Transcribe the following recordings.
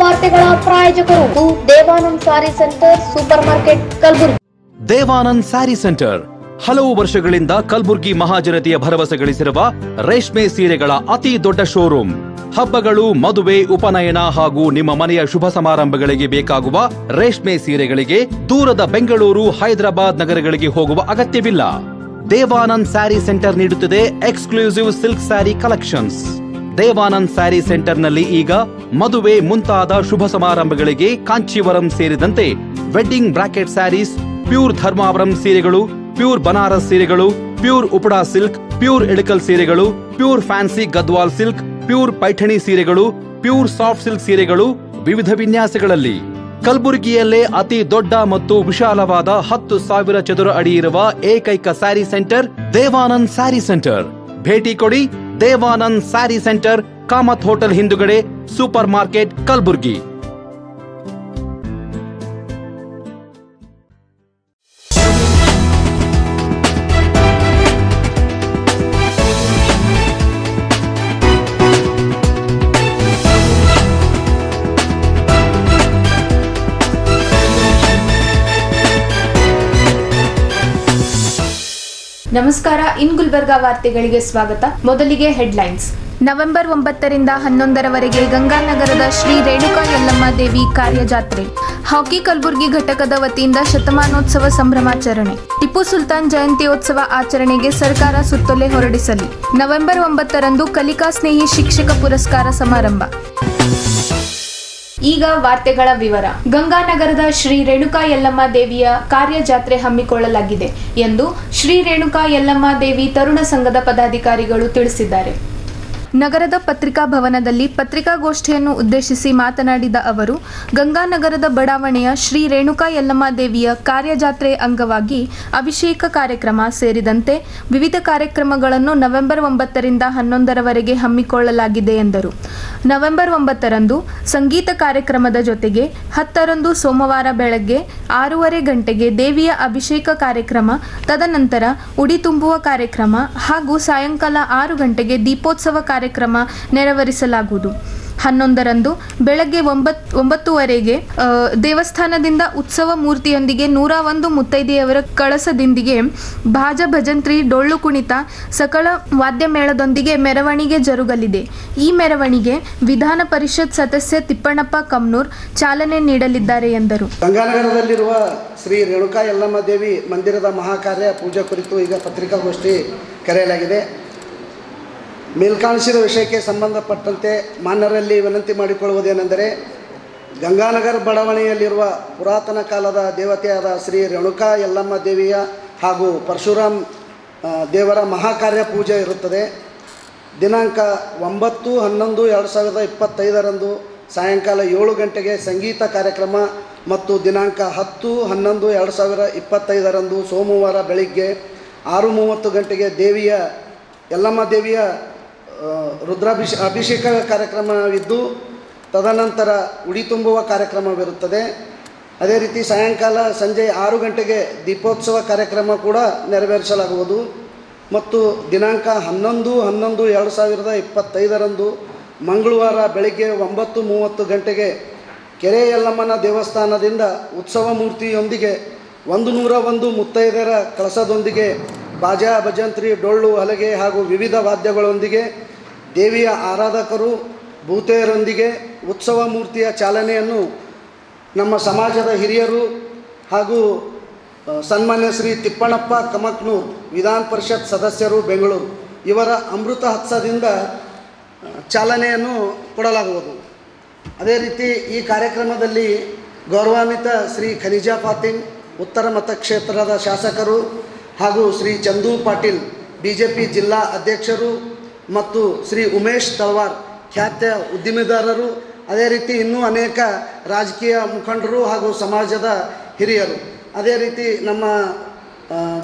ವಾರ್ತೆಗಳ ಪ್ರಾಯೋಜಕರು Devanand sari centre super market Kalaburagi. Devanand sari centre ಹಲವು ವರ್ಷಗಳಿಂದ ಕಲಬುರ್ಗಿ ಮಹಾಜನತೆಯ ಭರವಸೆ ಗಳಿಸಿರುವ ರೇಷ್ಮೆ ಸೀರೆಗಳ ಅತಿ ದೊಡ್ಡ ಶೋರೂಮ್. ಹಬ್ಬಗಳು, ಮದುವೆ, ಉಪನಯನ ಹಾಗೂ ನಿಮ್ಮ ಮನೆಯ ಶುಭ ಸಮಾರಂಭಗಳಿಗೆ ಬೇಕಾಗುವ ರೇಷ್ಮೆ ಸೀರೆಗಳಿಗೆ ದೂರದ ಬೆಂಗಳೂರು, ಹೈದರಾಬಾದ್ ನಗರಗಳಿಗೆ ಹೋಗುವ ಅಗತ್ಯವಿಲ್ಲ. ದೇವಾನಂದ್ ಸ್ಯಾರಿ ಸೆಂಟರ್ ನೀಡುತ್ತಿದೆ exclusive silk sari collections. Devanand sari ಸೆಂಟರ್ನಲ್ಲಿ ಈಗ ಮದುವೆ ಮುಂತಾದ ಶುಭ ಸಮಾರಂಭಗಳಿಗೆ ಕಾಂಚೀವರಂ ಸೇರಿದಂತೆ wedding brocade saris, pure Dharmavaram ಸೀರೆಗಳು, ಪ್ಯೂರ್ ಬನಾರಸ್ ಸೀರೆಗಳು, pure Uppada silk, pure Ilkal ಸೀರೆಗಳು, pure fancy Gadwal silk, pure Paithani ಸೀರೆಗಳು, ಪ್ಯೂರ್ ಸಾಫ್ಟ್ ಸಿಲ್ಕ್ ಸೀರೆಗಳು ವಿವಿಧ ವಿನ್ಯಾಸಗಳಲ್ಲಿ. ಕಲಬುರಗಿಯಲ್ಲೇ ಅತಿ ದೊಡ್ಡ ಮತ್ತು ವಿಶಾಲವಾದ 10,000 ಚದುರ ಅಡಿ ಇರುವ ಏಕೈಕ ಸ್ಯಾರಿ ಸೆಂಟರ್ ದೇವಾನಂದ್ ಸ್ಯಾರಿ ಸೆಂಟರ್. ಭೇಟಿ ಕೊಡಿ. ದೇವಾನಂದ್ ಸ್ಯಾರಿ ಸೆಂಟರ್, ಕಾಮತ್ ಹೋಟೆಲ್ ಹಿಂದುಗಡೆ, ಸೂಪರ್ ಮಾರ್ಕೆಟ್, ಕಲಬುರ್ಗಿ. ನಮಸ್ಕಾರ. ಇನ್ ಗುಲ್ಬರ್ಗಾ ವಾರ್ತೆಗಳಿಗೆ ಸ್ವಾಗತ. ಮೊದಲಿಗೆ ಹೆಡ್ಲೈನ್ಸ್. ನವೆಂಬರ್ 9ರಿಂದ 11ರವರೆಗೆ ಗಂಗಾನಗರದ ಶ್ರೀ ರೇಣುಕಾ ಯಲ್ಲಮ್ಮ ದೇವಿ ಕಾರ್ಯಜಾತ್ರೆ. ಹಾಕಿ ಕಲಬುರಗಿ ಘಟಕದ ವತಿಯಿಂದ ಶತಮಾನೋತ್ಸವ ಸಂಭ್ರಮಾಚರಣೆ. ಟಿಪ್ಪು ಸುಲ್ತಾನ್ ಜಯಂತ್ಯೋತ್ಸವ ಆಚರಣೆಗೆ ಸರ್ಕಾರ ಸುತ್ತೋಲೆ ಹೊರಡಿಸಲಿ. ನವೆಂಬರ್ 9ರಂದು ಕಲಿಕಾ ಸ್ನೇಹಿ ಶಿಕ್ಷಕ ಪುರಸ್ಕಾರ ಸಮಾರಂಭ. ಈಗ ವಾರ್ತೆಗಳ ವಿವರ. ಗಂಗಾನಗರದ ಶ್ರೀ ರೇಣುಕಾ ಯಲ್ಲಮ್ಮ ದೇವಿಯ ಕಾರ್ಯಜಾತ್ರೆ ಹಮ್ಮಿಕೊಳ್ಳಲಾಗಿದೆ ಎಂದು ಶ್ರೀ ರೇಣುಕಾ ಯಲ್ಲಮ್ಮ ದೇವಿ ತರುಣ ಸಂಘದ ಪದಾಧಿಕಾರಿಗಳು ತಿಳಿಸಿದ್ದಾರೆ. ನಗರದ ಪತ್ರಿಕಾ ಭವನದಲ್ಲಿ ಪತ್ರಿಕಾಗೋಷ್ಠಿಯನ್ನು ಉದ್ದೇಶಿಸಿ ಮಾತನಾಡಿದ ಅವರು, ಗಂಗಾನಗರದ ಬಡಾವಣೆಯ ಶ್ರೀ ರೇಣುಕಾ ಯಲ್ಲಮ್ಮ ದೇವಿಯ ಕಾರ್ಯಜಾತ್ರೆ ಅಂಗವಾಗಿ ಅಭಿಷೇಕ ಕಾರ್ಯಕ್ರಮ ಸೇರಿದಂತೆ ವಿವಿಧ ಕಾರ್ಯಕ್ರಮಗಳನ್ನು ನವೆಂಬರ್ 9ರಿಂದ 11ರವರೆಗೆ ಹಮ್ಮಿಕೊಳ್ಳಲಾಗಿದೆ ಎಂದರು. ನವೆಂಬರ್ 9ರಂದು ಸಂಗೀತ ಕಾರ್ಯಕ್ರಮದ ಜೊತೆಗೆ 10ರಂದು ಸೋಮವಾರ ಬೆಳಗ್ಗೆ 6:30 ಗಂಟೆಗೆ ದೇವಿಯ ಅಭಿಷೇಕ ಕಾರ್ಯಕ್ರಮ, ತದನಂತರ ಉಡಿ ತುಂಬುವ ಕಾರ್ಯಕ್ರಮ ಹಾಗೂ ಸಾಯಂಕಾಲ 6 ಗಂಟೆಗೆ ದೀಪೋತ್ಸವ ಕಾರ್ಯಕ್ರಮ ನೆರವೇರಿಸಲಾಗುವುದು. 11ರಂದು ಬೆಳಗ್ಗೆ 9:30ಗೆ ದೇವಸ್ಥಾನದಿಂದ ಉತ್ಸವ ಮೂರ್ತಿಯೊಂದಿಗೆ 101 ಮುತ್ತೈದೆಯವರ ಕಳಸದೊಂದಿಗೆ ಭಾಜ ಭಜಂತ್ರಿ, ಡೊಳ್ಳು ಕುಣಿತ, ಸಕಲ ವಾದ್ಯ ಮೇಳದೊಂದಿಗೆ ಮೆರವಣಿಗೆ ಜರುಗಲಿದೆ. ಈ ಮೆರವಣಿಗೆ ವಿಧಾನ ಪರಿಷತ್ ಸದಸ್ಯ ತಿಪ್ಪಣ್ಣಪ್ಪ ಕಮ್ನೂರ್ ಚಾಲನೆ ನೀಡಲಿದ್ದಾರೆ ಎಂದರು. ಗಂಗಾನಗರದಲ್ಲಿರುವ ಶ್ರೀ ರೇಣುಕಾ ಯಲ್ಲಮ್ಮ ದೇವಿ ಮಂದಿರದ ಮಹಾಕಾರ್ಯ ಪೂಜೆ ಕುರಿತು ಈಗ ಪತ್ರಿಕಾಗೋಷ್ಠಿ ಕರೆಯಲಾಗಿದೆ. ಮೇಲ್ಕಾಣಿಸಿದ ವಿಷಯಕ್ಕೆ ಸಂಬಂಧಪಟ್ಟಂತೆ ಮಾನ್ಯರಲ್ಲಿ ವಿನಂತಿ ಮಾಡಿಕೊಳ್ಳುವುದೇನೆಂದರೆ, ಗಂಗಾನಗರ ಬಡಾವಣೆಯಲ್ಲಿರುವ ಪುರಾತನ ಕಾಲದ ದೇವತೆಯಾದ ಶ್ರೀ ರೇಣುಕಾ ಯಲ್ಲಮ್ಮ ದೇವಿಯ ಹಾಗೂ ಪರಶುರಾಮ್ ದೇವರ ಮಹಾಕಾರ್ಯ ಪೂಜೆ ಇರುತ್ತದೆ. ದಿನಾಂಕ 9/11/2025ರಂದು ಸಾಯಂಕಾಲ 7 ಗಂಟೆಗೆ ಸಂಗೀತ ಕಾರ್ಯಕ್ರಮ ಮತ್ತು ದಿನಾಂಕ 10/11/2025ರಂದು ಸೋಮವಾರ ಬೆಳಿಗ್ಗೆ 6:30 ಗಂಟೆಗೆ ಯಲ್ಲಮ್ಮ ದೇವಿಯ ಅಭಿಷೇಕ ಕಾರ್ಯಕ್ರಮವಿದ್ದು, ತದನಂತರ ಉಡಿ ತುಂಬುವ ಕಾರ್ಯಕ್ರಮವಿರುತ್ತದೆ. ಅದೇ ರೀತಿ ಸಾಯಂಕಾಲ ಸಂಜೆ 6 ಗಂಟೆಗೆ ದೀಪೋತ್ಸವ ಕಾರ್ಯಕ್ರಮ ಕೂಡ ನೆರವೇರಿಸಲಾಗುವುದು ಮತ್ತು ದಿನಾಂಕ 11/11/2025ರಂದು ಮಂಗಳವಾರ ಬೆಳಗ್ಗೆ 9:30 ಗಂಟೆಗೆ ಕೆರೆ ಯಲ್ಲಮ್ಮನ ದೇವಸ್ಥಾನದಿಂದ ಉತ್ಸವ ಮೂರ್ತಿಯೊಂದಿಗೆ 101 ಮುತ್ತೈದೆಯರ ಕಳಸದೊಂದಿಗೆ ಬಾಜಾ, ಭಜಂತ್ರಿ, ಡೊಳ್ಳು, ಹಲಗೆ ಹಾಗೂ ವಿವಿಧ ವಾದ್ಯಗಳೊಂದಿಗೆ ದೇವಿಯ ಆರಾಧಕರು, ಭೂತೆಯರೊಂದಿಗೆ ಉತ್ಸವ ಮೂರ್ತಿಯ ಚಾಲನೆಯನ್ನು ನಮ್ಮ ಸಮಾಜದ ಹಿರಿಯರು ಹಾಗೂ ಸನ್ಮಾನ್ಯ ಶ್ರೀ ತಿಪ್ಪಣ್ಣಪ್ಪ ಕಮಕ್ನೂರ್, ವಿಧಾನ ಪರಿಷತ್ ಸದಸ್ಯರು, ಬೆಂಗಳೂರು ಇವರ ಅಮೃತ ಹಸ್ತದಿಂದ ಚಾಲನೆಯನ್ನು ಕೊಡಲಾಗುವುದು. ಅದೇ ರೀತಿ ಈ ಕಾರ್ಯಕ್ರಮದಲ್ಲಿ ಗೌರವಾನ್ವಿತ ಶ್ರೀ ಖನಿಜಾ ಫಾತಿಮ್, ಉತ್ತರ ಮತಕ್ಷೇತ್ರದ ಶಾಸಕರು ಹಾಗೂ ಶ್ರೀ ಚಂದು ಪಾಟೀಲ್, ಬಿಜೆಪಿ ಜಿಲ್ಲಾ ಅಧ್ಯಕ್ಷರು ಮತ್ತು ಶ್ರೀ ಉಮೇಶ್ ತಳವಾರ್, ಖ್ಯಾತ ಉದ್ಯಮಿದಾರರು, ಅದೇ ರೀತಿ ಇನ್ನೂ ಅನೇಕ ರಾಜಕೀಯ ಮುಖಂಡರು ಹಾಗೂ ಸಮಾಜದ ಹಿರಿಯರು, ಅದೇ ರೀತಿ ನಮ್ಮ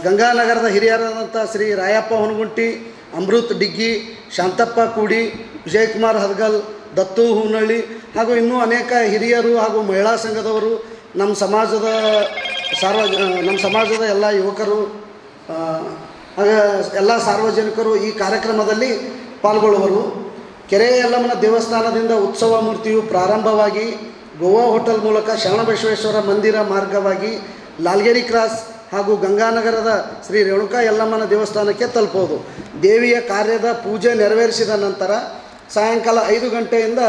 ಗಂಗಾನಗರದ ಹಿರಿಯರಾದಂಥ ಶ್ರೀ ರಾಯಪ್ಪ ಹೊನಗುಂಟಿ, ಅಮೃತ್ ಡಿಗ್ಗಿ, ಶಾಂತಪ್ಪ ಕೂಡಿ, ವಿಜಯಕುಮಾರ್ ಹದಗಲ್, ದತ್ತು ಹೂನಳ್ಳಿ ಹಾಗೂ ಇನ್ನೂ ಅನೇಕ ಹಿರಿಯರು ಹಾಗೂ ಮಹಿಳಾ ಸಂಘದವರು, ನಮ್ಮ ಸಮಾಜದ ಎಲ್ಲ ಯುವಕರು, ಎಲ್ಲ ಸಾರ್ವಜನಿಕರು ಈ ಕಾರ್ಯಕ್ರಮದಲ್ಲಿ ಪಾಲ್ಗೊಳ್ಳುವರು. ಕೆರೆ ಯಲ್ಲಮ್ಮನ ದೇವಸ್ಥಾನದಿಂದ ಉತ್ಸವ ಮೂರ್ತಿಯು ಪ್ರಾರಂಭವಾಗಿ ಗೋವಾ ಹೋಟೆಲ್ ಮೂಲಕ ಶರಣಬಸವೇಶ್ವರ ಮಂದಿರ ಮಾರ್ಗವಾಗಿ ಲಾಲ್ಗೇರಿ ಕ್ರಾಸ್ ಹಾಗೂ ಗಂಗಾನಗರದ ಶ್ರೀ ರೇಣುಕಾ ಯಲ್ಲಮ್ಮನ ದೇವಸ್ಥಾನಕ್ಕೆ ತಲುಪೋದು. ದೇವಿಯ ಕಾರ್ಯದ ಪೂಜೆ ನೆರವೇರಿಸಿದ ನಂತರ ಸಾಯಂಕಾಲ 5 ಗಂಟೆಯಿಂದ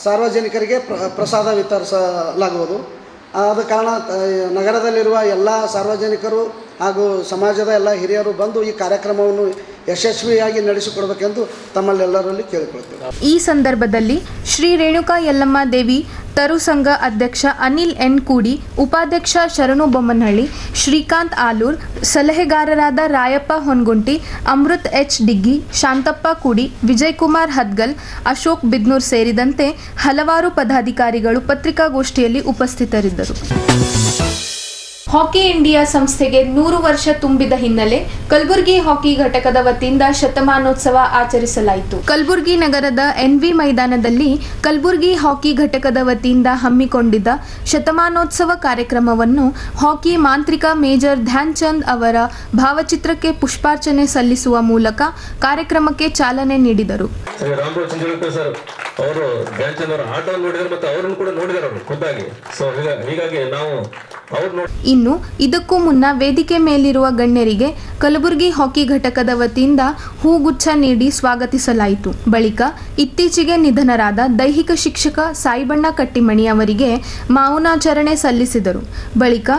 ಸಾರ್ವಜನಿಕರಿಗೆ ಪ್ರಸಾದ ವಿತರಿಸಲಾಗುವುದು. ಆದ ಕಾರಣ ನಗರದಲ್ಲಿರುವ ಎಲ್ಲ ಸಾರ್ವಜನಿಕರು ಹಾಗೂ ಸಮಾಜದ ಎಲ್ಲ ಹಿರಿಯರು ಬಂದು ಈ ಕಾರ್ಯಕ್ರಮವನ್ನು ಯಶಸ್ವಿಯಾಗಿ ನಡೆಸಿಕೊಡಬೇಕೆಂದು ತಮ್ಮಲ್ಲೆಲ್ಲರಲ್ಲಿ ಕೇಳಿಕೊಳ್ತೇವೆ. ಈ ಸಂದರ್ಭದಲ್ಲಿ ಶ್ರೀ ರೇಣುಕಾ ಯಲ್ಲಮ್ಮ ದೇವಿ ತರು ಸಂಘ ಅಧ್ಯಕ್ಷ ಅನಿಲ್ ಎನ್ ಕೂಡಿ, ಉಪಾಧ್ಯಕ್ಷ ಶರಣು ಬೊಮ್ಮನಹಳ್ಳಿ, ಶ್ರೀಕಾಂತ್ ಆಲೂರ್, ಸಲಹೆಗಾರರಾದ ರಾಯಪ್ಪ ಹೊನ್ಗುಂಟಿ, ಅಮೃತ್ ಎಚ್ ಡಿಗ್ಗಿ, ಶಾಂತಪ್ಪ ಕೂಡಿ, ವಿಜಯಕುಮಾರ್ ಹದ್ಗಲ್, ಅಶೋಕ್ ಬಿದ್ನೂರ್ ಸೇರಿದಂತೆ ಹಲವಾರು ಪದಾಧಿಕಾರಿಗಳು ಪತ್ರಿಕಾಗೋಷ್ಠಿಯಲ್ಲಿ ಉಪಸ್ಥಿತರಿದ್ದರು. ಹಾಕಿ ಇಂಡಿಯಾ ಸಂಸ್ಥೆಗೆ 100 ವರ್ಷ ತುಂಬಿದ ಹಿನ್ನೆಲೆ ಕಲಬುರಗಿ ಹಾಕಿ ಘಟಕದ ವತಿಯಿಂದ ಶತಮಾನೋತ್ಸವ ಆಚರಿಸಲಾಯಿತು. ಕಲಬುರಗಿ ನಗರದ ಎನ್ವಿ ಮೈದಾನದಲ್ಲಿ ಕಲಬುರಗಿ ಹಾಕಿ ಘಟಕದ ವತಿಯಿಂದ ಹಮ್ಮಿಕೊಂಡಿದ್ದ ಶತಮಾನೋತ್ಸವ ಕಾರ್ಯಕ್ರಮವನ್ನು ಹಾಕಿ ಮಾಂತ್ರಿಕ ಮೇಜರ್ ಧ್ಯಾನ್ ಚಂದ್ ಅವರ ಭಾವಚಿತ್ರಕ್ಕೆ ಪುಷ್ಪಾರ್ಚನೆ ಸಲ್ಲಿಸುವ ಮೂಲಕ ಕಾರ್ಯಕ್ರಮಕ್ಕೆ ಚಾಲನೆ ನೀಡಿದರು. ಅವರು ಧ್ಯಾನ್ ಚಂದ್ ಅವರ ಆಟ ನೋಡಿದ್ದಾರೆ ಮತ್ತು ಅವರನ್ನು ಕೂಡ ನೋಡಿದ್ದಾರೆ ಅವರು ಖುದ್ದಾಗಿ. ಸೊ ಹೀಗಾಗಿ ನಾವು ಇನ್ನು ಇದಕ್ಕೂ ಮುನ್ನ ವೇದಿಕೆ ಮೇಲಿರುವ ಗಣ್ಯರಿಗೆ ಕಲಬುರಗಿ ಹಾಕಿ ಘಟಕದ ವತಿಯಿಂದ ಹೂಗುಚ್ಛ ನೀಡಿ ಸ್ವಾಗತಿಸಲಾಯಿತು. ಬಳಿಕ ಇತ್ತೀಚೆಗೆ ನಿಧನರಾದ ದೈಹಿಕ ಶಿಕ್ಷಕ ಸಾಯಿಬಣ್ಣ ಕಟ್ಟಿಮಣಿ ಅವರಿಗೆ ಮೌನಾಚರಣೆ ಸಲ್ಲಿಸಿದರು. ಬಳಿಕ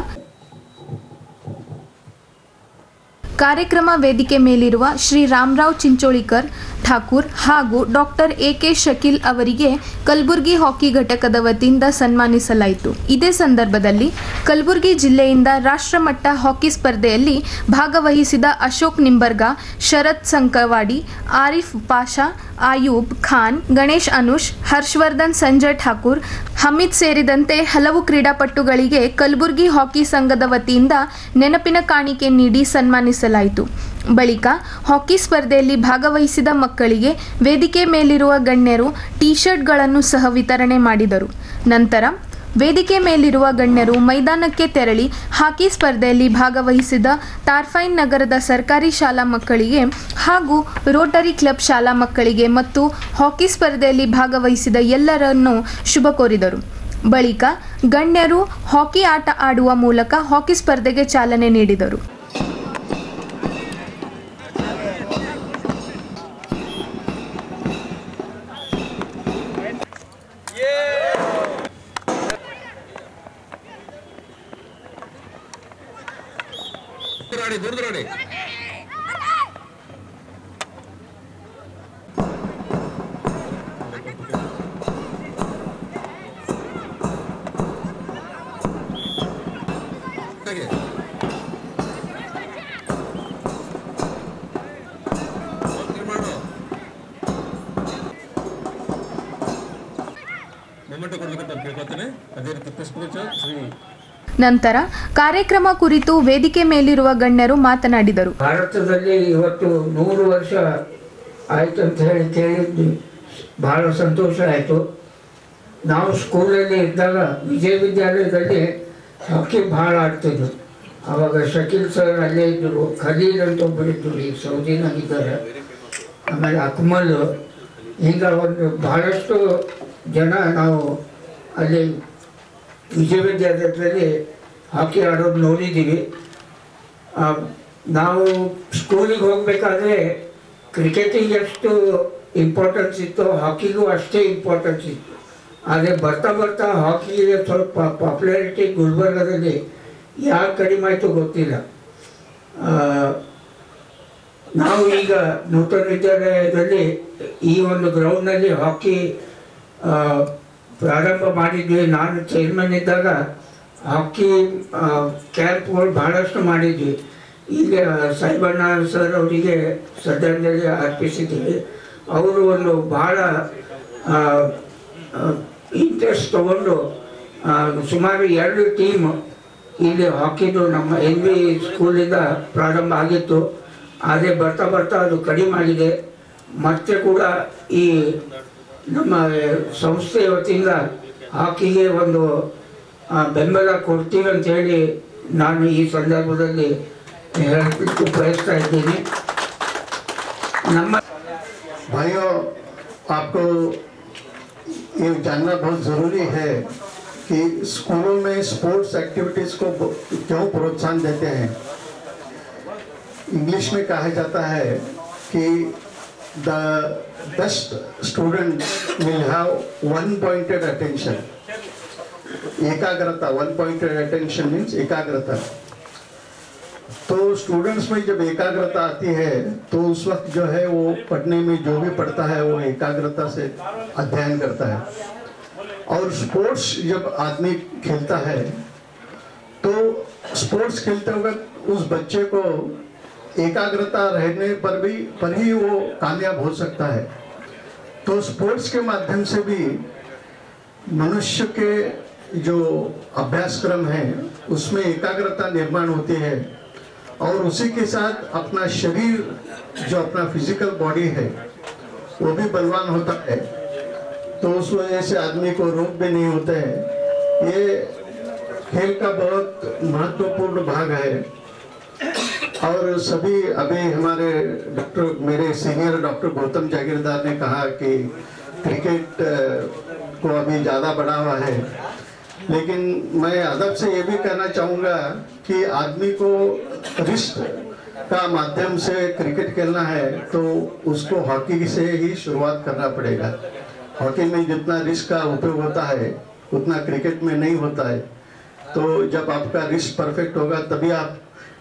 ಕಾರ್ಯಕ್ರಮ ವೇದಿಕೆ ಮೇಲಿರುವ ಶ್ರೀ ರಾಮರಾವ್ ಚಿಂಚೋಳಿಕರ್ ಠಾಕೂರ್ ಹಾಗೂ ಡಾಕ್ಟರ್ ಎಕೆ ಶಕೀಲ್ ಅವರಿಗೆ ಕಲಬುರಗಿ ಹಾಕಿ ಘಟಕದ ವತಿಯಿಂದ ಸನ್ಮಾನಿಸಲಾಯಿತು. ಇದೇ ಸಂದರ್ಭದಲ್ಲಿ ಕಲಬುರಗಿ ಜಿಲ್ಲೆಯಿಂದ ರಾಷ್ಟ್ರಮಟ್ಟ ಹಾಕಿ ಸ್ಪರ್ಧೆಯಲ್ಲಿ ಭಾಗವಹಿಸಿದ ಅಶೋಕ್ ನಿಂಬರ್ಗಾ, ಶರತ್ ಸಂಕವಾಡಿ, ಆರಿಫ್ ಪಾಷಾ, ಆಯೂಬ್ ಖಾನ್, ಗಣೇಶ್ ಅನುಷ್, ಹರ್ಷವರ್ಧನ್ ಸಂಜಯ್ ಠಾಕೂರ್, ಹಮೀದ್ ಸೇರಿದಂತೆ ಹಲವು ಕ್ರೀಡಾಪಟುಗಳಿಗೆ ಕಲಬುರಗಿ ಹಾಕಿ ಸಂಘದ ವತಿಯಿಂದ ನೆನಪಿನ ಕಾಣಿಕೆ ನೀಡಿ ಸನ್ಮಾನಿಸಲಾಯಿತು. ಬಳಿಕ ಹಾಕಿ ಸ್ಪರ್ಧೆಯಲ್ಲಿ ಭಾಗವಹಿಸಿದ ಮಕ್ಕಳಿಗೆ ವೇದಿಕೆ ಮೇಲಿರುವ ಗಣ್ಯರು ಟೀ ಶರ್ಟ್ಗಳನ್ನು ಸಹ ವಿತರಣೆ ಮಾಡಿದರು. ನಂತರ ವೇದಿಕೆ ಮೇಲಿರುವ ಗಣ್ಯರು ಮೈದಾನಕ್ಕೆ ತೆರಳಿ ಹಾಕಿ ಸ್ಪರ್ಧೆಯಲ್ಲಿ ಭಾಗವಹಿಸಿದ ತಾರ್ಫೈನ್ ನಗರದ ಸರ್ಕಾರಿ ಶಾಲಾ ಮಕ್ಕಳಿಗೆ ಹಾಗೂ ರೋಟರಿ ಕ್ಲಬ್ ಶಾಲಾ ಮಕ್ಕಳಿಗೆ ಮತ್ತು ಹಾಕಿ ಸ್ಪರ್ಧೆಯಲ್ಲಿ ಭಾಗವಹಿಸಿದ ಎಲ್ಲರನ್ನೂ ಶುಭ ಕೋರಿದರು. ಬಳಿಕ ಗಣ್ಯರು ಹಾಕಿ ಆಟ ಆಡುವ ಮೂಲಕ ಹಾಕಿ ಸ್ಪರ್ಧೆಗೆ ಚಾಲನೆ ನೀಡಿದರು. ದೂರದರಾಡಿ ಮೊಮೆಂಟ್ ಕೊಡ್ಲಿಕ್ಕೆ ನಾನು ಕೇಳ್ಕೊತೇನೆ. ಅದೇ ರೀತಿ ಪುಷ್ಪಗುಚ್ಛ ಶ್ರೀ ನಂತರ ಕಾರ್ಯಕ್ರಮ ಕುರಿತು ವೇದಿಕೆ ಮೇಲಿರುವ ಗಣ್ಯರು ಮಾತನಾಡಿದರು. ಭಾರತದಲ್ಲಿ ಇವತ್ತು 100 ವರ್ಷ ಆಯ್ತು ಅಂತ ಹೇಳಿ ಕೇಳಿದ್ದು ಬಹಳ ಸಂತೋಷ ಆಯಿತು. ನಾವು ಸ್ಕೂಲಲ್ಲಿ ಇದ್ದಾಗ ವಿಜಯ ವಿದ್ಯಾಲಯದಲ್ಲಿ ಹಾಕಿ ಭಾಳ ಆಡ್ತಿದ್ರು. ಆವಾಗ ಶಕೀಲ್ ಸರ್ ಅಲ್ಲೇ ಇದ್ದರು, ಖಲೀಲ್ ಅಂತ ಒಬ್ಬರಿದ್ದರು, ಈಗ ಸೌದಿನಾಗಿದ್ದಾರೆ, ಆಮೇಲೆ ಅಕ್ಮಲ್, ಈಗ ಒಂದು ಬಹಳಷ್ಟು ಜನ ನಾವು ಅಲ್ಲಿ ವಿಶ್ವವಿದ್ಯಾಲಯದಲ್ಲಿ ಹಾಕಿ ಆಡೋದು ನೋಡಿದ್ದೀವಿ. ನಾವು ಸ್ಕೂಲಿಗೆ ಹೋಗಬೇಕಾದ್ರೆ ಕ್ರಿಕೆಟಿಗೆ ಎಷ್ಟು ಇಂಪಾರ್ಟೆನ್ಸ್ ಇತ್ತು ಹಾಕಿಗೂ ಅಷ್ಟೇ ಇಂಪಾರ್ಟೆನ್ಸ್ ಇತ್ತು. ಆದರೆ ಬರ್ತಾ ಬರ್ತಾ ಹಾಕಿಗೆ ಸ್ವಲ್ಪ ಪಾಪ್ಯುಲಾರಿಟಿ ಗುಲ್ಬರ್ಗದಲ್ಲಿ ಯಾಕೆ ಕಡಿಮೆ ಆಯಿತು ಗೊತ್ತಿಲ್ಲ. ನಾವು ಈಗ ನೂತನ ವಿದ್ಯಾಲಯದಲ್ಲಿ ಈ ಒಂದು ಗ್ರೌಂಡ್ನಲ್ಲಿ ಹಾಕಿ ಪ್ರಾರಂಭ ಮಾಡಿದ್ವಿ. ನಾನು ಚೇರ್ಮನ್ ಇದ್ದಾಗ ಹಾಕಿ ಕ್ಯಾಂಪ್ಗಳು ಭಾಳಷ್ಟು ಮಾಡಿದ್ವಿ. ಈಗ ಸಾಯಿಬಣ್ಣ ಸರ್ ಅವರಿಗೆ ಶ್ರದ್ಧಾಂಜಲಿ ಅರ್ಪಿಸಿದ್ದೀವಿ. ಅವರು ಒಂದು ಭಾಳ ಇಂಟ್ರೆಸ್ಟ್ ತಗೊಂಡು ಸುಮಾರು 2 ಟೀಮ್ ಇಲ್ಲಿ ಹಾಕಿದ್ದು ನಮ್ಮ NV ಸ್ಕೂಲಿಂದ ಪ್ರಾರಂಭ ಆಗಿತ್ತು. ಆದರೆ ಬರ್ತಾ ಬರ್ತಾ ಅದು ಕಡಿಮೆ ಆಗಿದೆ. ಮತ್ತೆ ಕೂಡ ಈ ನಮ್ಮ ಸಂಸ್ಥೆಯ ವತಿಯಿಂದ ಹಾಕಿಗೆ ಒಂದು ಬೆಂಬಲ ಕೊಡ್ತೀವಿ ಅಂಥೇಳಿ ನಾನು ಈ ಸಂದರ್ಭದಲ್ಲಿ ಹೇಳಲಿಕ್ಕೆ ಬಯಸ್ತಾ ಇದ್ದೀನಿ. ನಮ್ಮ भाइयों आपको ये जानना बहुत ज़रूरी है कि स्कूलों में स्पोर्ट्स एक्टिविटीज़ को क्यों प्रोत्साहन देते हैं। इंग्लिश में कहा जाता है कि the best student will have one pointed attention. एकाग्रता, वन पॉइंटेड अटेंशन मीन्स एकाग्रता। तो स्टूडेंट्स में जब एकाग्रता आती है तो उस वक्त जो है वो पढ़ने में जो भी पढ़ता है वो एकाग्रता से अध्ययन करता है। और स्पोर्ट्स जब आदमी खेलता है तो स्पोर्ट्स खेलते वक्त उस बच्चे को एकाग्रता रहने पर ही वो कामयाब हो सकता है। तो स्पोर्ट्स के माध्यम से भी मनुष्य के जो अभ्यासक्रम है उसमें एकाग्रता निर्माण होती है और उसी के साथ अपना शरीर जो अपना फिजिकल बॉडी है वो भी बलवान होता है। तो उस वजह से आदमी को रोग भी नहीं होते हैं। ये खेल का बहुत महत्वपूर्ण भाग है। और सभी अभी हमारे डॉक्टर, मेरे सीनियर डॉक्टर गौतम जागीरदार ने कहा कि क्रिकेट को अभी ज़्यादा बढ़ावा है, लेकिन मैं अदब से ये भी कहना चाहूँगा कि आदमी को रिस्ट का माध्यम से क्रिकेट खेलना है तो उसको हॉकी से ही शुरुआत करना पड़ेगा। हॉकी में जितना रिस्ट का उपयोग होता है उतना क्रिकेट में नहीं होता है। तो जब आपका रिस्ट परफेक्ट होगा तभी आप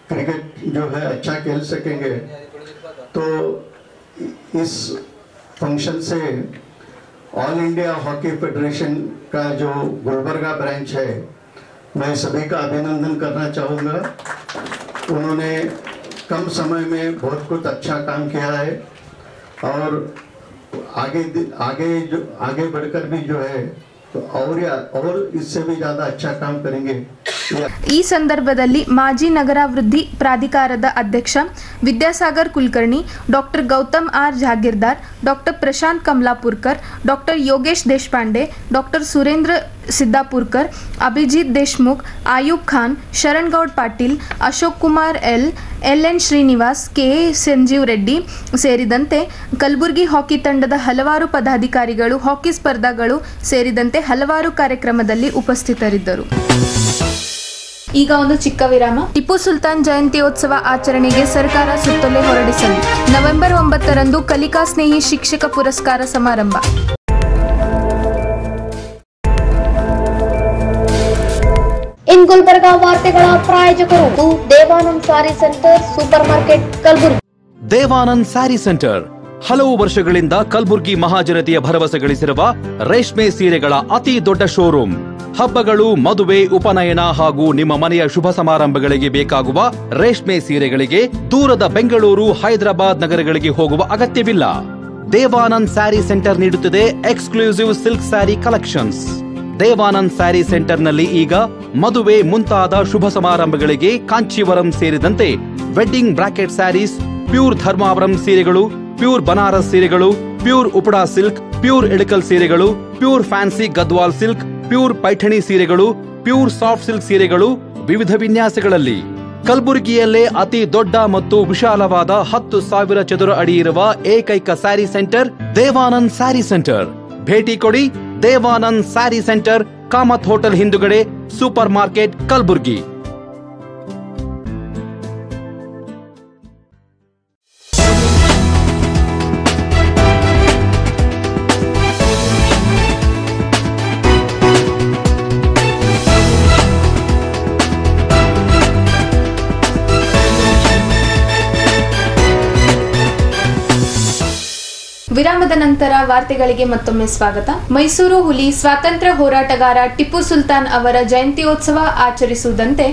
क्रिकेट जो है अच्छा खेल सकेंगे। तो इस फंक्शन से ऑल इंडिया हॉकी फेडरेशन का जो गुलबर्गा ब्रांच है, मैं सभी का अभिनंदन करना चाहूँगा। उन्होंने कम समय में बहुत कुछ अच्छा काम किया है और आगे बढ़कर भी जो है तो और इससे भी ज़्यादा अच्छा काम करेंगे। ಈ ಸಂದರ್ಭದಲ್ಲಿ ಮಾಜಿ ನಗರಾಭಿವೃದ್ಧಿ ಪ್ರಾಧಿಕಾರದ ಅಧ್ಯಕ್ಷ Vidyasagar Kulkarni, doctor Gautam R Jagirdar, doctor Prashant Kamalapurkar, doctor Yogesh Deshpande, doctor Surendra Siddapurkar, Abhijit Deshmukh, Ayub Khan, Sharan Goud Patil, Ashok Kumar L N. Srinivas, K. Sanjeev Reddy ಸೇರಿದಂತೆ ಕಲಬುರಗಿ ಹಾಕಿ ತಂಡದ ಹಲವಾರು ಪದಾಧಿಕಾರಿಗಳು, ಹಾಕಿ ಸ್ಪರ್ಧಾಗಳು ಸೇರಿದಂತೆ ಹಲವಾರು ಕಾರ್ಯಕ್ರಮದಲ್ಲಿ ಉಪಸ್ಥಿತರಿದ್ದರು. ಈಗ ಒಂದು ಚಿಕ್ಕ ವಿರಾಮ. ಟಿಪ್ಪು ಸುಲ್ತಾನ್ ಜಯಂತ್ಯೋತ್ಸವ ಆಚರಣೆಗೆ ಸರ್ಕಾರ ಸುತ್ತೋಲೆ ಹೊರಡಿಸಲಿ. ನವೆಂಬರ್ 9ರಂದು ಕಲಿಕಾ ಸ್ನೇಹಿ ಶಿಕ್ಷಕ ಪುರಸ್ಕಾರ ಸಮಾರಂಭ. ಇನ್ ಗುಲ್ಬರ್ಗಾ ವಾರ್ತೆಗಳ ಪ್ರಾಯೋಜಕರು Devanand sari centre super market Kalaburagi. Devanand sari centre ಹಲವು ವರ್ಷಗಳಿಂದ ಕಲಬುರ್ಗಿ ಮಹಾಜನತೆಯ ಭರವಸೆ ಗಳಿಸಿರುವ ರೇಷ್ಮೆ ಸೀರೆಗಳ ಅತಿ ದೊಡ್ಡ ಶೋರೂಮ್. ಹಬ್ಬಗಳು, ಮದುವೆ, ಉಪನಯನ ಹಾಗೂ ನಿಮ್ಮ ಮನೆಯ ಶುಭ ಸಮಾರಂಭಗಳಿಗೆ ಬೇಕಾಗುವ ರೇಷ್ಮೆ ಸೀರೆಗಳಿಗೆ ದೂರದ ಬೆಂಗಳೂರು, ಹೈದರಾಬಾದ್ ನಗರಗಳಿಗೆ ಹೋಗುವ ಅಗತ್ಯವಿಲ್ಲ. ದೇವಾನಂದ್ ಸ್ಯಾರಿ ಸೆಂಟರ್ ನೀಡುತ್ತಿದೆ exclusive silk sari collections. Devanand sari ಸೆಂಟರ್ನಲ್ಲಿ ಈಗ ಮದುವೆ ಮುಂತಾದ ಶುಭ ಸಮಾರಂಭಗಳಿಗೆ ಕಾಂಚೀವರಂ ಸೇರಿದಂತೆ wedding brocade saris, pure Dharmavaram ಸೀರೆಗಳು, ಪ್ಯೂರ್ ಬನಾರಸ್ ಸೀರೆಗಳು, pure Uppada silk, pure Ilkal ಸೀರೆಗಳು, pure fancy Gadwal silk, pure Paithani ಸೀರೆಗಳು, ಪ್ಯೂರ್ ಸಾಫ್ಟ್ ಸಿಲ್ಕ್ ಸೀರೆಗಳು ವಿವಿಧ ವಿನ್ಯಾಸಗಳಲ್ಲಿ. ಕಲಬುರಗಿಯಲ್ಲೇ ಅತಿ ದೊಡ್ಡ ಮತ್ತು ವಿಶಾಲವಾದ 10,000 ಚದುರ ಅಡಿ ಇರುವ ಏಕೈಕ ಸ್ಯಾರಿ ಸೆಂಟರ್ ದೇವಾನಂದ್ ಸ್ಯಾರಿ ಸೆಂಟರ್. ಭೇಟಿ ಕೊಡಿ. ದೇವಾನಂದ್ ಸ್ಯಾರಿ ಸೆಂಟರ್, ಕಾಮತ್ ಹೋಟೆಲ್ ಹಿಂದುಗಡೆ, ಸೂಪರ್ ಮಾರ್ಕೆಟ್, ಕಲಬುರಗಿ. ವಿರಾಮದ ನಂತರ ವಾರ್ತೆಗಳಿಗೆ ಮತ್ತೊಮ್ಮೆ ಸ್ವಾಗತ. ಮೈಸೂರು ಹುಲಿ ಸ್ವಾತಂತ್ರ್ಯ ಹೋರಾಟಗಾರ ಟಿಪ್ಪು ಸುಲ್ತಾನ್ ಅವರ ಜಯಂತ್ಯೋತ್ಸವ ಆಚರಿಸುವಂತೆ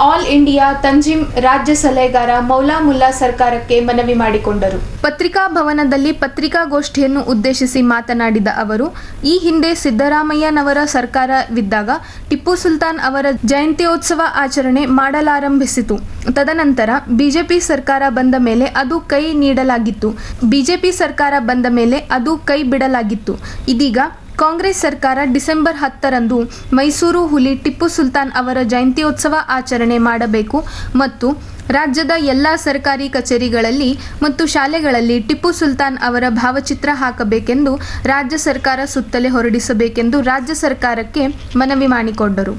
ಆಲ್ ಇಂಡಿಯಾ ತಂಜೀಮ್ ರಾಜ್ಯ ಸಲಹೆಗಾರ ಮೌಲಾ ಮುಲ್ಲಾ ಸರ್ಕಾರಕ್ಕೆ ಮನವಿ ಮಾಡಿಕೊಂಡರು. ಪತ್ರಿಕಾ ಭವನದಲ್ಲಿ ಪತ್ರಿಕಾಗೋಷ್ಠಿಯನ್ನು ಉದ್ದೇಶಿಸಿ ಮಾತನಾಡಿದ ಅವರು, ಈ ಹಿಂದೆ ಸಿದ್ದರಾಮಯ್ಯನವರ ಸರ್ಕಾರವಿದ್ದಾಗ ಟಿಪ್ಪು ಸುಲ್ತಾನ್ ಅವರ ಜಯಂತ್ಯೋತ್ಸವ ಆಚರಣೆ ಮಾಡಲಾರಂಭಿಸಿತು. ತದನಂತರ ಬಿಜೆಪಿ ಸರ್ಕಾರ ಬಂದ ಮೇಲೆ ಅದು ಕೈ ನೀಡಲಾಗಿತ್ತು. ಬಿಜೆಪಿ ಸರ್ಕಾರ ಬಂದ ಮೇಲೆ ಅದು ಕೈ ಬಿಡಲಾಗಿತ್ತು. ಇದೀಗ ಕಾಂಗ್ರೆಸ್ ಸರ್ಕಾರ ಡಿಸೆಂಬರ್ 10ರಂದು ಮೈಸೂರು ಹುಲಿ ಟಿಪ್ಪು ಸುಲ್ತಾನ್ ಅವರ ಜಯಂತ್ಯೋತ್ಸವ ಆಚರಣೆ ಮಾಡಬೇಕು ಮತ್ತು ರಾಜ್ಯದ ಎಲ್ಲಾ ಸರ್ಕಾರಿ ಕಚೇರಿಗಳಲ್ಲಿ ಮತ್ತು ಶಾಲೆಗಳಲ್ಲಿ ಟಿಪ್ಪು ಸುಲ್ತಾನ್ ಅವರ ಭಾವಚಿತ್ರ ಹಾಕಬೇಕೆಂದು ರಾಜ್ಯ ಸರ್ಕಾರ ಸುತ್ತಲೇ ಹೊರಡಿಸಬೇಕೆಂದು ರಾಜ್ಯ ಸರ್ಕಾರಕ್ಕೆ ಮನವಿ ಮಾಡಿಕೊಂಡರು.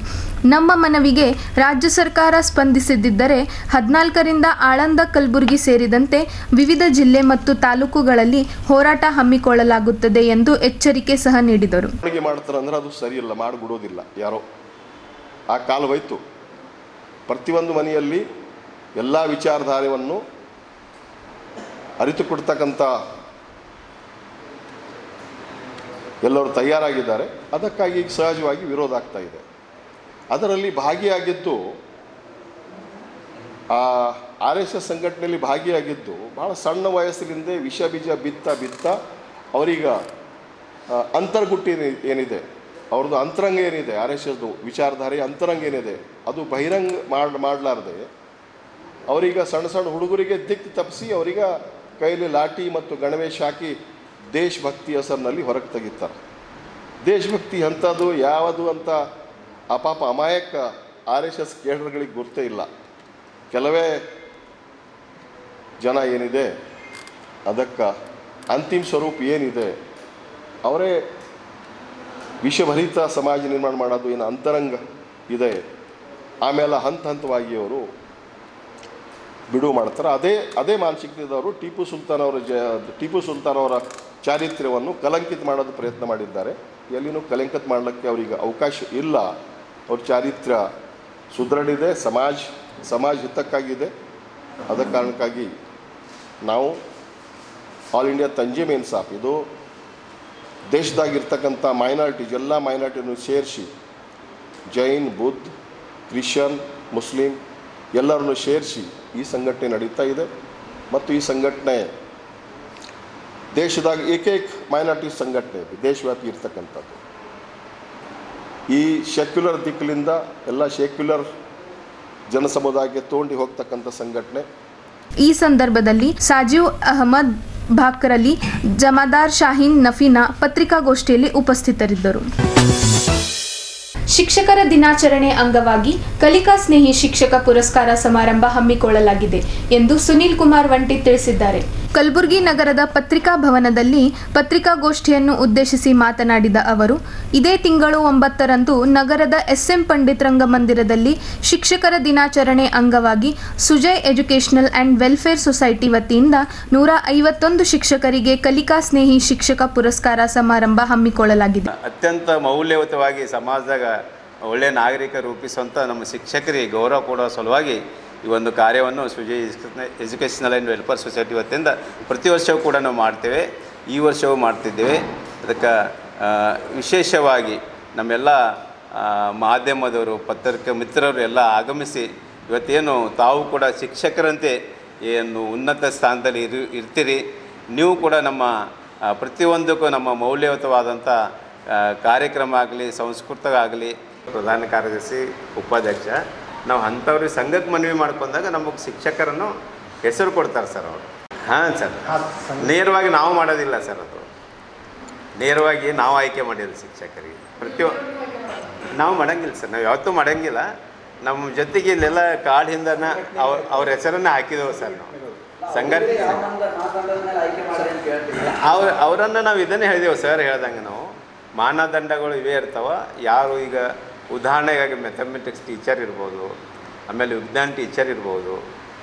ನಮ್ಮ ಮನವಿಗೆ ರಾಜ್ಯ ಸರ್ಕಾರ ಸ್ಪಂದಿಸದಿದ್ದರೆ 14ರಿಂದ ಆಳಂದ, ಕಲಬುರಗಿ ಸೇರಿದಂತೆ ವಿವಿಧ ಜಿಲ್ಲೆ ಮತ್ತು ತಾಲೂಕುಗಳಲ್ಲಿ ಹೋರಾಟ ಹಮ್ಮಿಕೊಳ್ಳಲಾಗುತ್ತದೆ ಎಂದು ಎಚ್ಚರಿಕೆ ಸಹ ನೀಡಿದರು. ಮಾಡ್ತಾರಂದ್ರೆ ಅದು ಸರಿ ಇಲ್ಲ, ಮಾಡಿಬಿಡೋದಿಲ್ಲ ಯಾರೋ. ಆ ಕಾಲ ಹೋಯ್ತು. ಪ್ರತಿಯೊಂದು ಮನೆಯಲ್ಲಿ ಎಲ್ಲ ವಿಚಾರಧಾರೆಯನ್ನು ಅರಿತುಕೊಡ್ತಕ್ಕಂಥ ಎಲ್ಲರೂ ತಯಾರಾಗಿದ್ದಾರೆ. ಅದಕ್ಕಾಗಿ ಸಹಜವಾಗಿ ವಿರೋಧ ಆಗ್ತಾ ಇದೆ. ಅದರಲ್ಲಿ ಭಾಗಿಯಾಗಿದ್ದು RSS ಸಂಘಟನೆಯಲ್ಲಿ ಭಾಗಿಯಾಗಿದ್ದು ಭಾಳ ಸಣ್ಣ ವಯಸ್ಸಿನಿಂದ ವಿಷ ಬೀಜ ಬಿತ್ತ ಅವರೀಗ ಅಂತರ್ಗುಟ್ಟಿ ಏನಿದೆ, ಅವ್ರದ್ದು ಅಂತರಂಗ ಏನಿದೆ, RSSದು ವಿಚಾರಧಾರೆ ಅಂತರಂಗ ಏನಿದೆ ಅದು ಬಹಿರಂಗ ಮಾಡಲಾರ್ದೆ ಅವರೀಗ ಸಣ್ಣ ಸಣ್ಣ ಹುಡುಗರಿಗೆ ದಿಕ್ಕು ತಪ್ಪಿಸಿ ಅವರೀಗ ಕೈಲಿ ಲಾಠಿ ಮತ್ತು ಗಣವೇಶ ಹಾಕಿ ದೇಶಭಕ್ತಿ ಹೆಸರಿನಲ್ಲಿ ಹೊರಗೆ ತೆಗಿತಾರೆ. ದೇಶಭಕ್ತಿ ಅಂಥದ್ದು ಯಾವುದು ಅಂತ ಅಪಾಪ ಅಮಾಯಕ RSS ಕೇಡರ್ಗಳಿಗೆ ಗುರ್ತೇ ಇಲ್ಲ. ಕೆಲವೇ ಜನ ಏನಿದೆ ಅದಕ್ಕೆ ಅಂತಿಮ ಸ್ವರೂಪ ಏನಿದೆ ಅವರೇ ವಿಷಭರಿತ ಸಮಾಜ ನಿರ್ಮಾಣ ಮಾಡೋದು ಏನು ಅಂತರಂಗ ಇದೆ. ಆಮೇಲೆ ಹಂತವಾಗಿ ಅವರು ಬಿಡುವು ಮಾಡ್ತಾರೆ. ಅದೇ ಮಾನಸಿಕತೆಯವರು ಟಿಪ್ಪು ಸುಲ್ತಾನ್ ಅವರ ಚಾರಿತ್ರ್ಯವನ್ನು ಕಲಂಕಿತ ಮಾಡೋದು ಪ್ರಯತ್ನ ಮಾಡಿದ್ದಾರೆ. ಎಲ್ಲಿನೂ ಕಲಂಕಿತ ಮಾಡಲಿಕ್ಕೆ ಅವರಿಗೆ ಅವಕಾಶ ಇಲ್ಲ. ಅವ್ರ ಚಾರಿತ್ರ್ಯ ಸುದೃಢಿದೆ, ಸಮಾಜ ಹಿತಕ್ಕಾಗಿದೆ. ಅದ ಕಾರಣಕ್ಕಾಗಿ ನಾವು ಆಲ್ ಇಂಡಿಯಾ ತಂಜೀಮ್ ಇನ್ಸಾಫ್, ಇದು ದೇಶದಾಗಿರ್ತಕ್ಕಂಥ ಮೈನಾರಿಟೀಸ್ ಎಲ್ಲ ಮೈನಾರಿಟಿಯನ್ನು ಸೇರಿಸಿ ಜೈನ್, ಬುದ್ಧ, ಕ್ರಿಶ್ಚಿಯನ್, ಮುಸ್ಲಿಂ ಎಲ್ಲರನ್ನು ಸೇರಿಸಿ ಈ ಸಂಘಟನೆ ನಡೀತಾ ಇದೆ. ಮತ್ತು ಈ ಸಂಘಟನೆ ದೇಶದಾಗ ಏಕೈಕ ಮೈನಾರಿಟೀಸ್ ಸಂಘಟನೆ ಇದೆ, ದೇಶವ್ಯಾಪಿ ಇರ್ತಕ್ಕಂಥದ್ದು. ಈ ಸೆಕ್ಯುಲರ್ ದಿಕ್ಕಲಿಂದ ಎಲ್ಲ ಸೆಕ್ಯುಲರ್ ಜನಸಮುದಾಯಕ್ಕೆ ತೋಂಡಿ ಹೋಗ್ತಕ್ಕಂಥ ಸಂಘಟನೆ. ಈ ಸಂದರ್ಭದಲ್ಲಿ ಸಾಜಿವ್ ಅಹಮದ್ ಭಾಕ್ರಲಿ, ಜಮಾದಾರ್ ಶಾಹೀನ್ ನಫೀನಾ ಪತ್ರಿಕಾಗೋಷ್ಠಿಯಲ್ಲಿ ಉಪಸ್ಥಿತರಿದ್ದರು. ಶಿಕ್ಷಕರ ದಿನಾಚರಣೆ ಅಂಗವಾಗಿ ಕಲಿಕಾ ಸ್ನೇಹಿ ಶಿಕ್ಷಕ ಪುರಸ್ಕಾರ ಸಮಾರಂಭ ಹಮ್ಮಿಕೊಳ್ಳಲಾಗಿದೆ ಎಂದು ಸುನೀಲ್ ಕುಮಾರ್ ವಂಟಿ ತಿಳಿಸಿದ್ದಾರೆ. ಕಲಬುರಗಿ ನಗರದ ಪತ್ರಿಕಾ ಭವನದಲ್ಲಿ ಪತ್ರಿಕಾಗೋಷ್ಠಿಯನ್ನು ಉದ್ದೇಶಿಸಿ ಮಾತನಾಡಿದ ಅವರು, ಇದೇ ತಿಂಗಳು 9ರಂದು ನಗರದ SM ಪಂಡಿತ್ ರಂಗಮಂದಿರದಲ್ಲಿ ಶಿಕ್ಷಕರ ದಿನಾಚರಣೆ ಅಂಗವಾಗಿ Sujay educational and welfare society ವತಿಯಿಂದ 151 ಶಿಕ್ಷಕರಿಗೆ ಕಲಿಕಾ ಸ್ನೇಹಿ ಶಿಕ್ಷಕ ಪುರಸ್ಕಾರ ಸಮಾರಂಭ ಹಮ್ಮಿಕೊಳ್ಳಲಾಗಿದೆ. ಅತ್ಯಂತ ಮೌಲ್ಯಯುತವಾಗಿ ಸಮಾಜದಾಗ ಒಳ್ಳೆಯ ನಾಗರಿಕ ರೂಪಿಸುವಂಥ ನಮ್ಮ ಶಿಕ್ಷಕರಿಗೆ ಗೌರವ ಕೊಡುವ ಸಲುವಾಗಿ ಈ ಒಂದು ಕಾರ್ಯವನ್ನು Sujay educational and welfare society ವತಿಯಿಂದ ಪ್ರತಿ ವರ್ಷವೂ ಕೂಡ ನಾವು ಮಾಡ್ತೇವೆ. ಈ ವರ್ಷವೂ ಮಾಡ್ತಿದ್ದೇವೆ. ಅದಕ್ಕೆ ವಿಶೇಷವಾಗಿ ನಮ್ಮೆಲ್ಲ ಮಾಧ್ಯಮದವರು, ಪತ್ರಿಕೆ ಮಿತ್ರರು ಎಲ್ಲ ಆಗಮಿಸಿ ಇವತ್ತೇನು ತಾವು ಕೂಡ ಶಿಕ್ಷಕರಂತೆ ಏನು ಉನ್ನತ ಸ್ಥಾನದಲ್ಲಿ ಇರ್ತೀರಿ, ನೀವು ಕೂಡ ನಮ್ಮ ಪ್ರತಿಯೊಂದಕ್ಕೂ ನಮ್ಮ ಮೌಲ್ಯಯುತವಾದಂಥ ಕಾರ್ಯಕ್ರಮ ಆಗಲಿ, ಸಂಸ್ಕೃತ ಆಗಲಿ, ಪ್ರಧಾನ ಕಾರ್ಯದರ್ಶಿ, ಉಪಾಧ್ಯಕ್ಷ, ನಾವು ಅಂಥವ್ರಿಗೆ ಸಂಘಕ್ಕೆ ಮನವಿ ಮಾಡ್ಕೊಂಡಾಗ ನಮಗೆ ಶಿಕ್ಷಕರನ್ನು ಹೆಸರು ಕೊಡ್ತಾರೆ ಸರ್ ಅವರು. ಹಾಂ ಸರ್, ನೇರವಾಗಿ ನಾವು ಮಾಡೋದಿಲ್ಲ ಸರ್, ಅದು ನೇರವಾಗಿ ನಾವು ಆಯ್ಕೆ ಮಾಡಿಲ್ಲ ಶಿಕ್ಷಕರಿಗೆ. ನಾವು ಮಾಡೋಂಗಿಲ್ಲ ಸರ್, ನಾವು ಯಾವತ್ತೂ ಮಾಡೋಂಗಿಲ್ಲ. ನಮ್ಮ ಜೊತೆಗೆ ಇಲ್ಲೆಲ್ಲ ಕಾಡಿಂದ ಅವ್ರ ಹೆಸರನ್ನು ಹಾಕಿದೆವು ಸರ್. ನಾವು ಸಂಘಟನೆ ಅವರನ್ನು ನಾವು ಇದನ್ನೇ ಹೇಳಿದೆವು ಸರ್. ಹೇಳ್ದಂಗೆ ನಾವು ಮಾನದಂಡಗಳು ಇವೇ ಇರ್ತಾವೆ. ಯಾರು ಈಗ ಉದಾಹರಣೆಗಾಗಿ ಮ್ಯಾಥಮೆಟಿಕ್ಸ್ ಟೀಚರ್ ಇರ್ಬೋದು, ಆಮೇಲೆ ವಿಜ್ಞಾನ ಟೀಚರ್ ಇರ್ಬೋದು,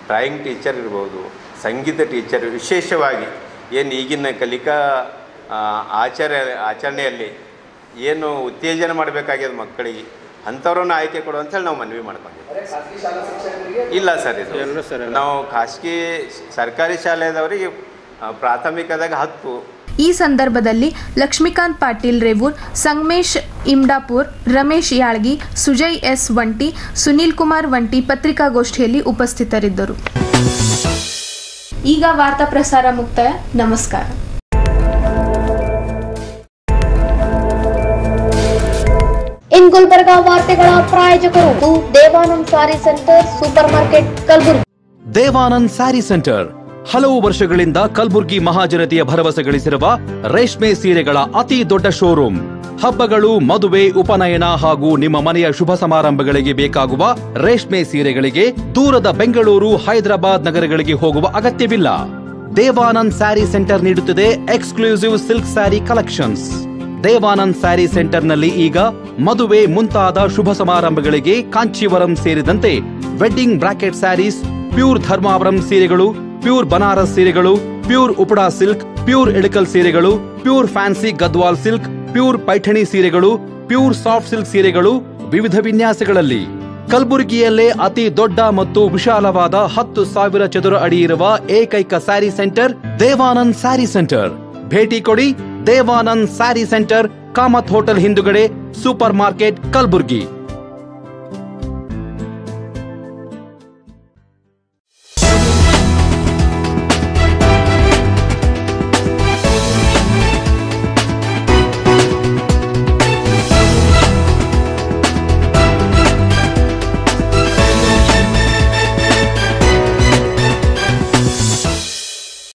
ಡ್ರಾಯಿಂಗ್ ಟೀಚರ್ ಇರ್ಬೋದು, ಸಂಗೀತ ಟೀಚರ್, ವಿಶೇಷವಾಗಿ ಏನು ಈಗಿನ ಕಲಿಕಾ ಆಚರಣೆಯಲ್ಲಿ ಏನು ಉತ್ತೇಜನ ಮಾಡಬೇಕಾಗ್ಯದ ಮಕ್ಕಳಿಗೆ, ಅಂಥವ್ರನ್ನ ಆಯ್ಕೆ ಕೊಡು ಅಂತೇಳಿ ನಾವು ಮನವಿ ಮಾಡ್ಕೊಂಡಿದ್ದೀವಿ. ಇಲ್ಲ ಸರ್, ಇದು ನಾವು ಖಾಸಗಿ ಸರ್ಕಾರಿ ಶಾಲೆದವರಿಗೆ ಪ್ರಾಥಮಿಕದಾಗ 10. ಈ ಸಂದರ್ಭದಲ್ಲಿ ಲಕ್ಷ್ಮೀಕಾಂತ್ ಪಾಟೀಲ್ ರೇವೂರ್, ಸಂಗಮೇಶ್ ಇಮ್ಡಾಪುರ್, ರಮೇಶ್ ಯಾಳ್ಗಿ, ಸುಜಯ್ ಎಸ್ ವಂಟಿ, ಸುನೀಲ್ ಕುಮಾರ್ ವಂಟಿ ಪತ್ರಿಕಾಗೋಷ್ಠಿಯಲ್ಲಿ ಉಪಸ್ಥಿತರಿದ್ದರು. ಈಗ ವಾರ್ತಾ ಪ್ರಸಾರ ಮುಕ್ತಾಯ. ನಮಸ್ಕಾರ. ಇನ್ ಗುಲ್ಬರ್ಗಾ ವಾರ್ತೆಗಳ ಪ್ರಾಯೋಜಕರು Devanand sari centre, super market, Kalaburagi. Devanand sari centre ಹಲವು ವರ್ಷಗಳಿಂದ ಕಲಬುರ್ಗಿ ಮಹಾಜನತೆಯ ಭರವಸೆ ಗಳಿಸಿರುವ ರೇಷ್ಮೆ ಸೀರೆಗಳ ಅತಿ ದೊಡ್ಡ ಶೋರೂಮ್. ಹಬ್ಬಗಳು, ಮದುವೆ, ಉಪನಯನ ಹಾಗೂ ನಿಮ್ಮ ಮನೆಯ ಶುಭ ಸಮಾರಂಭಗಳಿಗೆ ಬೇಕಾಗುವ ರೇಷ್ಮೆ ಸೀರೆಗಳಿಗೆ ದೂರದ ಬೆಂಗಳೂರು, ಹೈದರಾಬಾದ್ ನಗರಗಳಿಗೆ ಹೋಗುವ ಅಗತ್ಯವಿಲ್ಲ. ದೇವಾನಂದ್ ಸ್ಯಾರಿ ಸೆಂಟರ್ ನೀಡುತ್ತಿದೆ exclusive silk sari collections. Devanand sari ಸೆಂಟರ್ನಲ್ಲಿ ಈಗ ಮದುವೆ ಮುಂತಾದ ಶುಭ ಸಮಾರಂಭಗಳಿಗೆ ಕಾಂಚೀವರಂ ಸೇರಿದಂತೆ wedding brocade saris, pure Dharmavaram ಸೀರೆಗಳು, ಪ್ಯೂರ್ ಬನಾರಸ್ ಸೀರೆಗಳು, pure Uppada silk, pure Ilkal ಸೀರೆಗಳು, pure fancy Gadwal silk, pure Paithani ಸೀರೆಗಳು, ಪ್ಯೂರ್ ಸಾಫ್ಟ್ ಸಿಲ್ಕ್ ಸೀರೆಗಳು ವಿವಿಧ ವಿನ್ಯಾಸಗಳಲ್ಲಿ. ಕಲಬುರಗಿಯಲ್ಲೇ ಅತಿ ದೊಡ್ಡ ಮತ್ತು ವಿಶಾಲವಾದ 10,000 ಚದುರ ಅಡಿ ಇರುವ ಏಕೈಕ ಸ್ಯಾರಿ ಸೆಂಟರ್ ದೇವಾನಂದ್ ಸ್ಯಾರಿ ಸೆಂಟರ್. ಭೇಟಿ ಕೊಡಿ. ದೇವಾನಂದ್ ಸ್ಯಾರಿ ಸೆಂಟರ್, ಕಾಮತ್ ಹೋಟೆಲ್ ಹಿಂದುಗಡೆ, ಸೂಪರ್ ಮಾರ್ಕೆಟ್, ಕಲಬುರಗಿ.